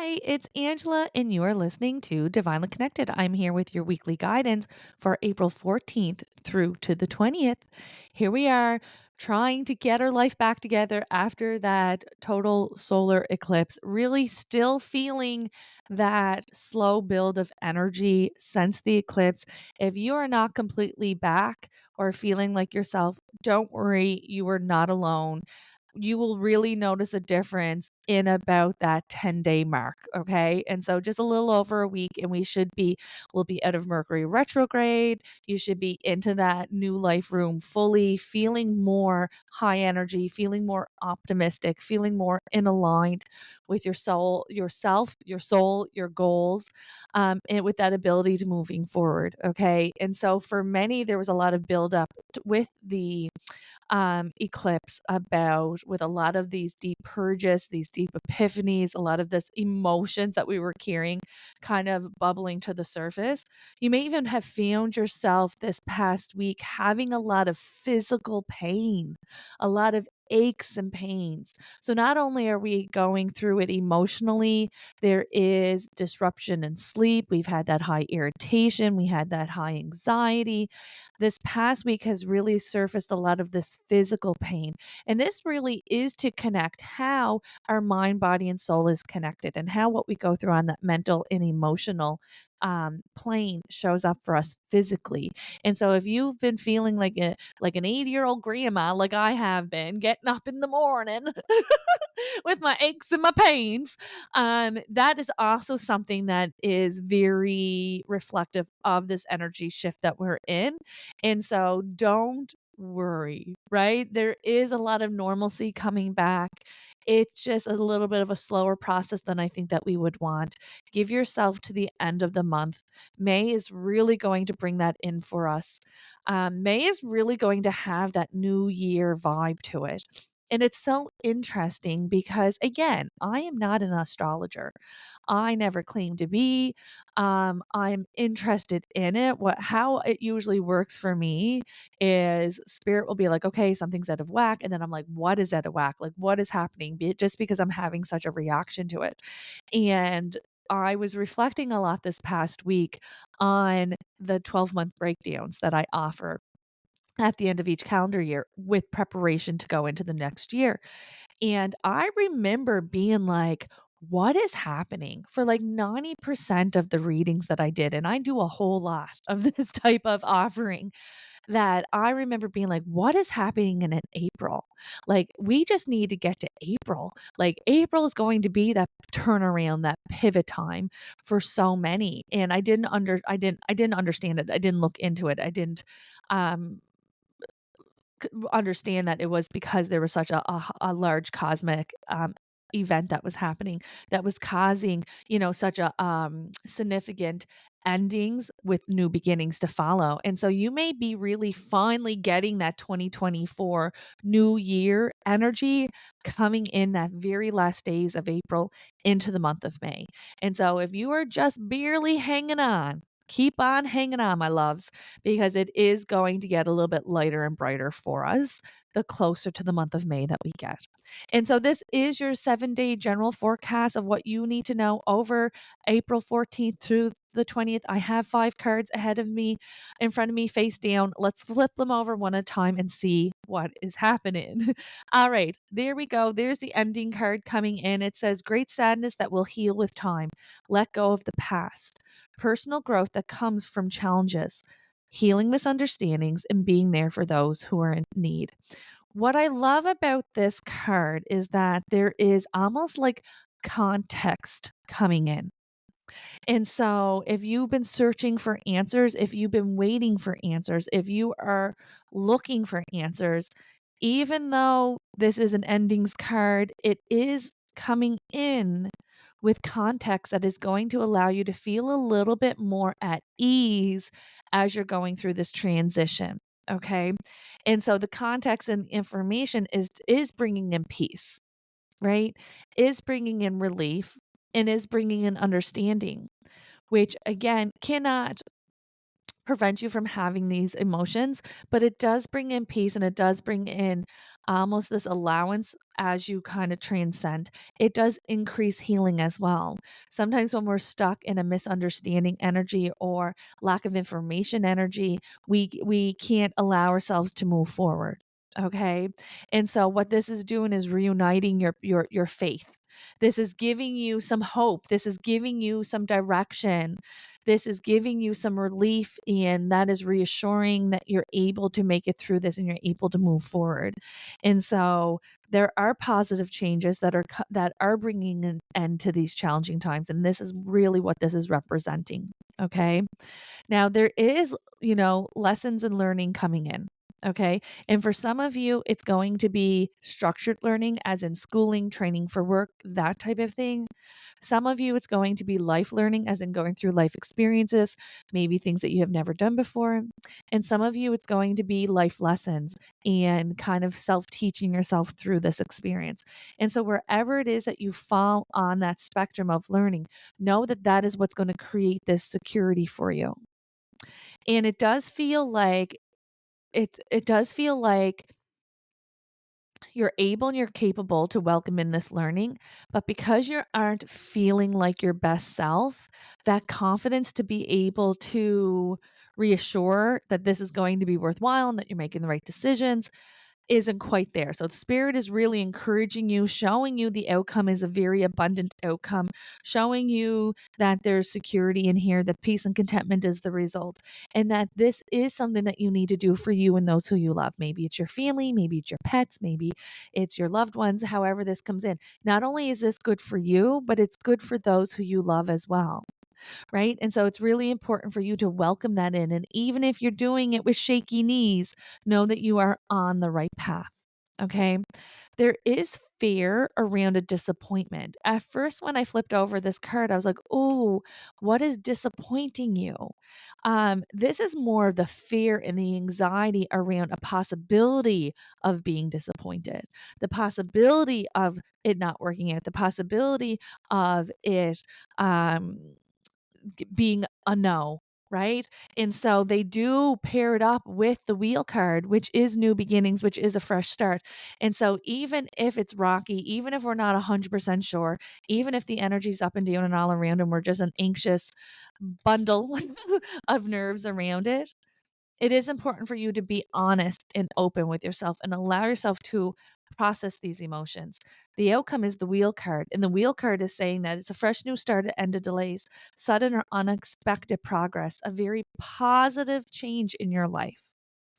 Hi, it's Angela, and you are listening to Divinely Connected. I'm here with your weekly guidance for April 14th through to the 20th. Here we are trying to get our life back together after that total solar eclipse, really still feeling that slow build of energy since the eclipse. If you are not completely back or feeling like yourself, don't worry, you are not alone. You will really notice a difference in about that 10-day mark, okay? And so just a little over a week and we'll be out of Mercury retrograde. You should be into that new life room fully, feeling more high energy, feeling more optimistic, feeling more in aligned with your soul, yourself, your soul, your goals, and with that ability to moving forward, okay? And so for many, there was a lot of buildup with the eclipse about with a lot of these deep purges, these deep epiphanies, a lot of this emotions that we were carrying kind of bubbling to the surface. You may even have found yourself this past week having a lot of physical pain, a lot of aches and pains. So not only are we going through it emotionally, there is disruption in sleep. We've had that high irritation, we had that high anxiety. This past week has really surfaced a lot of this physical pain. And this really is to connect how our mind, body, and soul is connected and how what we go through on that mental and emotional plane shows up for us physically. And so if you've been feeling like an 80-year-old grandma, like I have been, getting up in the morning with my aches and my pains, that is also something that is very reflective of this energy shift that we're in. And so don't worry, right? There is a lot of normalcy coming back. It's just a little bit of a slower process than I think that we would want. Give yourself to the end of the month. May is really going to bring that in for us. May is really going to have that new year vibe to it. And it's so interesting because, again, I am not an astrologer. I never claimed to be. I'm interested in it. How it usually works for me is spirit will be like, okay, something's out of whack. And then I'm like, what is out of whack? Like, what is happening? Just because I'm having such a reaction to it. And I was reflecting a lot this past week on the 12-month breakdowns that I offer at the end of each calendar year with preparation to go into the next year. And I remember being like, what is happening for like 90% of the readings that I did? And I do a whole lot of this type of offering that I remember being like, what is happening in April? Like, we just need to get to April. Like, April is going to be that turnaround, that pivot time for so many. And I didn't understand it. I didn't look into it. I didn't, um, understand that it was because there was such a large cosmic event that was happening that was causing, such a significant endings with new beginnings to follow. And so you may be really finally getting that 2024 new year energy coming in that very last days of April into the month of May. And so if you are just barely hanging on, keep on hanging on, my loves, because it is going to get a little bit lighter and brighter for us the closer to the month of May that we get. And so this is your 7-day general forecast of what you need to know over April 14th through the 20th. I have 5 cards ahead of me, in front of me, face down. Let's flip them over one at a time and see what is happening. All right, there we go. There's the ending card coming in. It says, great sadness that will heal with time. Let go of the past. Personal growth that comes from challenges, healing misunderstandings, and being there for those who are in need. What I love about this card is that there is almost like context coming in. And so, if you've been searching for answers, if you've been waiting for answers, if you are looking for answers, even though this is an endings card, it is coming in with context that is going to allow you to feel a little bit more at ease as you're going through this transition. Okay. And so the context and information is bringing in peace, right? Is bringing in relief and is bringing in understanding, which again cannot prevent you from having these emotions, but it does bring in peace and it does bring in almost this allowance as you kind of transcend. It does increase healing as well. Sometimes when we're stuck in a misunderstanding energy or lack of information energy, we can't allow ourselves to move forward. Okay? And so what this is doing is reuniting your faith. This is giving you some hope. This is giving you some direction. This is giving you some relief, and that is reassuring that you're able to make it through this and you're able to move forward. And so there are positive changes that are bringing an end to these challenging times, and this is really what this is representing. Okay. Now there is, lessons and learning coming in. Okay. And for some of you, it's going to be structured learning, as in schooling, training for work, that type of thing. Some of you, it's going to be life learning, as in going through life experiences, maybe things that you have never done before. And some of you, it's going to be life lessons and kind of self teaching yourself through this experience. And so, wherever it is that you fall on that spectrum of learning, know that that is what's going to create this security for you. And it does feel like you're able and you're capable to welcome in this learning, but because you aren't feeling like your best self, that confidence to be able to reassure that this is going to be worthwhile and that you're making the right decisions isn't quite there. So the spirit is really encouraging you, showing you the outcome is a very abundant outcome, showing you that there's security in here, that peace and contentment is the result, and that this is something that you need to do for you and those who you love. Maybe it's your family, maybe it's your pets, maybe it's your loved ones, however this comes in. Not only is this good for you, but it's good for those who you love as well. Right. And so it's really important for you to welcome that in. And even if you're doing it with shaky knees, know that you are on the right path. Okay. There is fear around a disappointment. At first, when I flipped over this card, I was like, oh, what is disappointing you? This is more of the fear and the anxiety around a possibility of being disappointed, the possibility of it not working out, the possibility of it being a no, right? And so they do pair it up with the wheel card, which is new beginnings, which is a fresh start. And so even if it's rocky, even if we're not 100% sure, even if the energy's up and down and all around and we're just an anxious bundle of nerves around it, it is important for you to be honest and open with yourself and allow yourself to process these emotions. The outcome is the wheel card, and the wheel card is saying that it's a fresh new start at end of delays, sudden or unexpected progress, a very positive change in your life.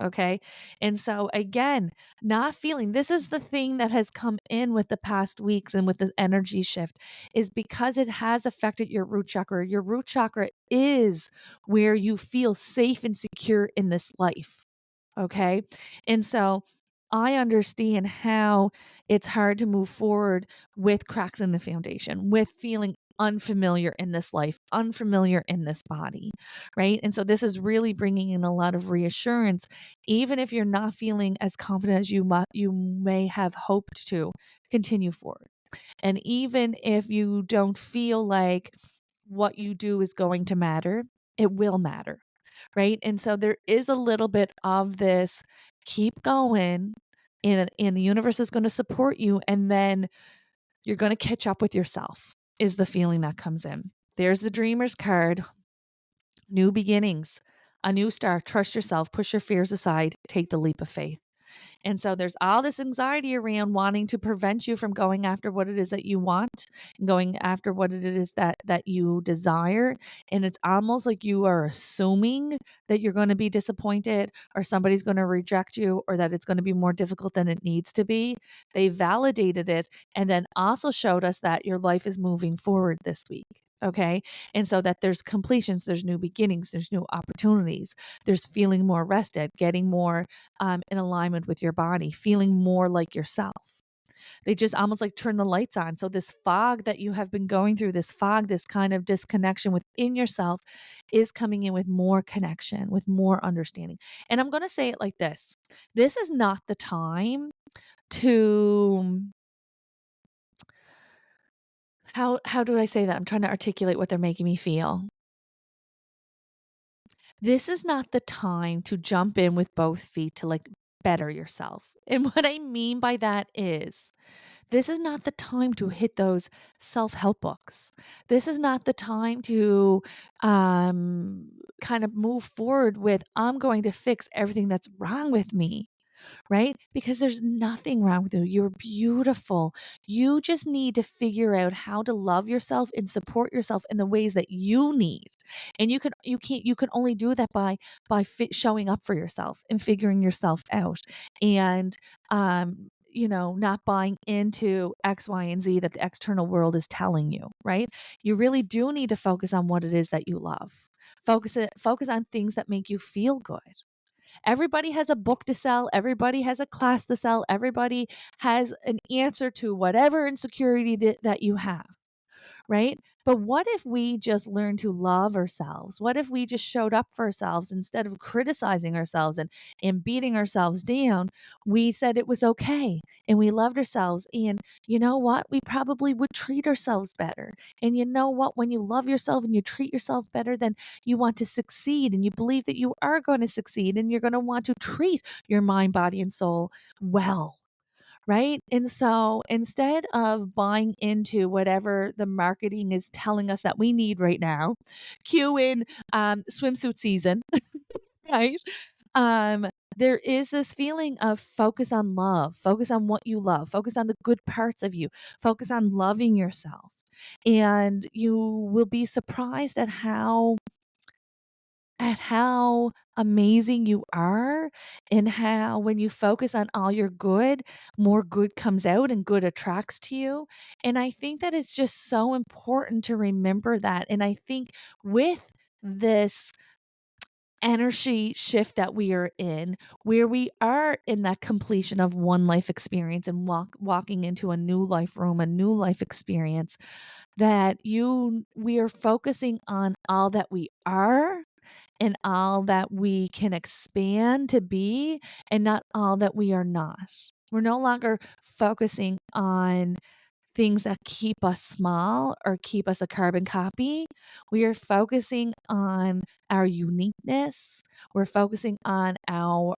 Okay. And so, again, not feeling this is the thing that has come in with the past weeks and with the energy shift is because it has affected your root chakra. Your root chakra is where you feel safe and secure in this life. Okay. And so I understand how it's hard to move forward with cracks in the foundation, with feeling unfamiliar in this life, unfamiliar in this body. Right. And so this is really bringing in a lot of reassurance, even if you're not feeling as confident as you may have hoped to continue forward. And even if you don't feel like what you do is going to matter, it will matter, right? And so there is a little bit of this keep going and the universe is going to support you and then you're going to catch up with yourself is the feeling that comes in. There's the dreamer's card, new beginnings, a new start, trust yourself, push your fears aside, take the leap of faith. And so there's all this anxiety around wanting to prevent you from going after what it is that you want and going after what it is that you desire. And it's almost like you are assuming that you're going to be disappointed or somebody's going to reject you or that it's going to be more difficult than it needs to be. They validated it and then also showed us that your life is moving forward this week. Okay. And so that there's completions, there's new beginnings, there's new opportunities, there's feeling more rested, getting more in alignment with your body, feeling more like yourself. They just almost like turn the lights on. So, this fog that you have been going through, this fog, this kind of disconnection within yourself is coming in with more connection, with more understanding. And I'm going to say it like this is not the time to. How do I say that? I'm trying to articulate what they're making me feel. This is not the time to jump in with both feet to like better yourself. And what I mean by that is this is not the time to hit those self-help books. This is not the time to kind of move forward with, I'm going to fix everything that's wrong with me, right? Because there's nothing wrong with you. You're beautiful. You just need to figure out how to love yourself and support yourself in the ways that you need. And you can only do that by showing up for yourself and figuring yourself out. And not buying into X, Y, and Z that the external world is telling you, right? You really do need to focus on what it is that you love. Focus on things that make you feel good. Everybody has a book to sell. Everybody has a class to sell. Everybody has an answer to whatever insecurity that you have, right? But what if we just learned to love ourselves? What if we just showed up for ourselves instead of criticizing ourselves and beating ourselves down? We said it was okay and we loved ourselves. And you know what? We probably would treat ourselves better. And you know what? When you love yourself and you treat yourself better, then you want to succeed and you believe that you are going to succeed and you're going to want to treat your mind, body, and soul well, right? And so instead of buying into whatever the marketing is telling us that we need right now, cue in swimsuit season, right? Um, there is this feeling of focus on love, focus on what you love, focus on the good parts of you, focus on loving yourself. And you will be surprised at how amazing you are, and how when you focus on all your good, more good comes out and good attracts to you. And I think that it's just so important to remember that. And I think with this energy shift that we are in, where we are in that completion of one life experience and walking into a new life room, a new life experience, that we are focusing on all that we are and all that we can expand to be, and not all that we are not. We're no longer focusing on things that keep us small or keep us a carbon copy. We are focusing on our uniqueness. We're focusing on our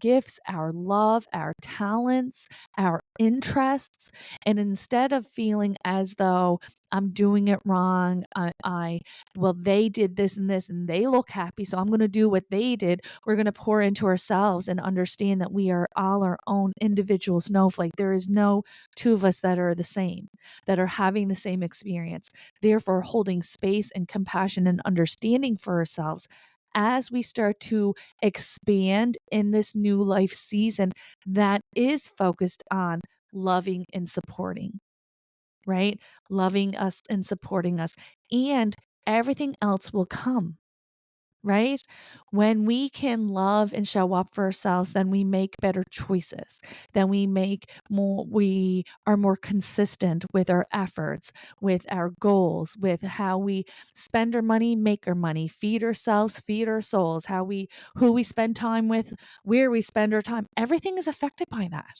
gifts, our love, our talents, our interests. And instead of feeling as though I'm doing it wrong, well, they did this and they look happy, so I'm going to do what they did. We're going to pour into ourselves and understand that we are all our own individual snowflake. There is no two of us that are the same, that are having the same experience. Therefore, holding space and compassion and understanding for ourselves as we start to expand in this new life season that is focused on loving and supporting, right? Loving us and supporting us. And everything else will come, right? When we can love and show up for ourselves, then we make better choices. Then we are more consistent with our efforts, with our goals, with how we spend our money, make our money, feed ourselves, feed our souls, who we spend time with, where we spend our time. Everything is affected by that.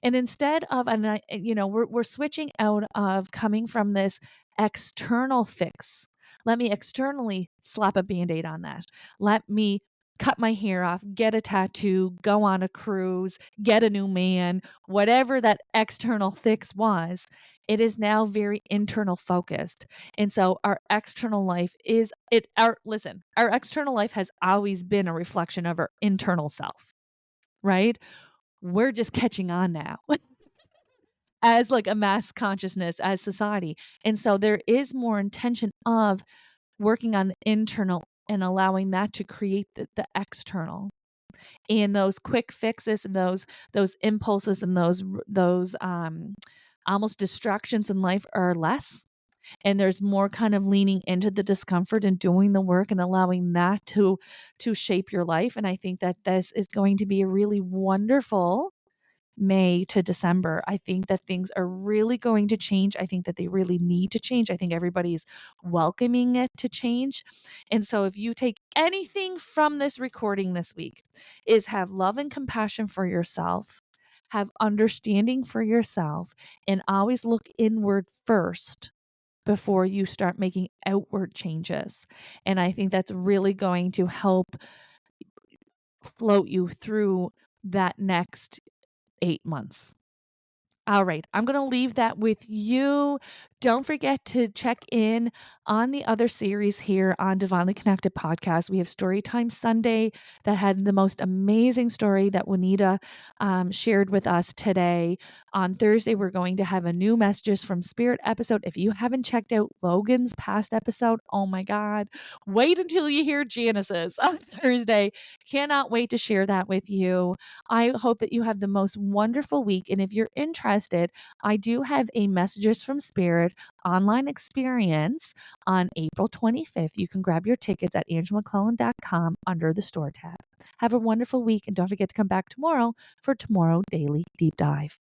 And instead of, we're switching out of coming from this external fix. Let me externally slap a band-aid on that. Let me cut my hair off, get a tattoo, go on a cruise, get a new man, whatever that external fix was. It is now very internal focused. And so our external life our external life has always been a reflection of our internal self, right? We're just catching on now as like a mass consciousness, as society. And so there is more intention of working on the internal and allowing that to create the external. And those quick fixes and those impulses and those almost distractions in life are less. And there's more kind of leaning into the discomfort and doing the work and allowing that to shape your life. And I think that this is going to be a really wonderful May to December. I think that things are really going to change. I think that they really need to change. I think everybody's welcoming it to change. And so if you take anything from this recording this week, is have love and compassion for yourself, have understanding for yourself, and always look inward first before you start making outward changes. And I think that's really going to help float you through that next 8 months. All right, I'm going to leave that with you. Don't forget to check in on the other series here on Divinely Connected Podcast. We have Storytime Sunday that had the most amazing story that Juanita shared with us today. On Thursday, we're going to have a new Messages from Spirit episode. If you haven't checked out Logan's past episode, oh my God, wait until you hear Janice's on Thursday. Cannot wait to share that with you. I hope that you have the most wonderful week. And if you're interested, I do have a Messages from Spirit online experience on April 25th. You can grab your tickets at angelamcclellan.com under the store tab. Have a wonderful week, and don't forget to come back tomorrow for Tomorrow Daily Deep Dive.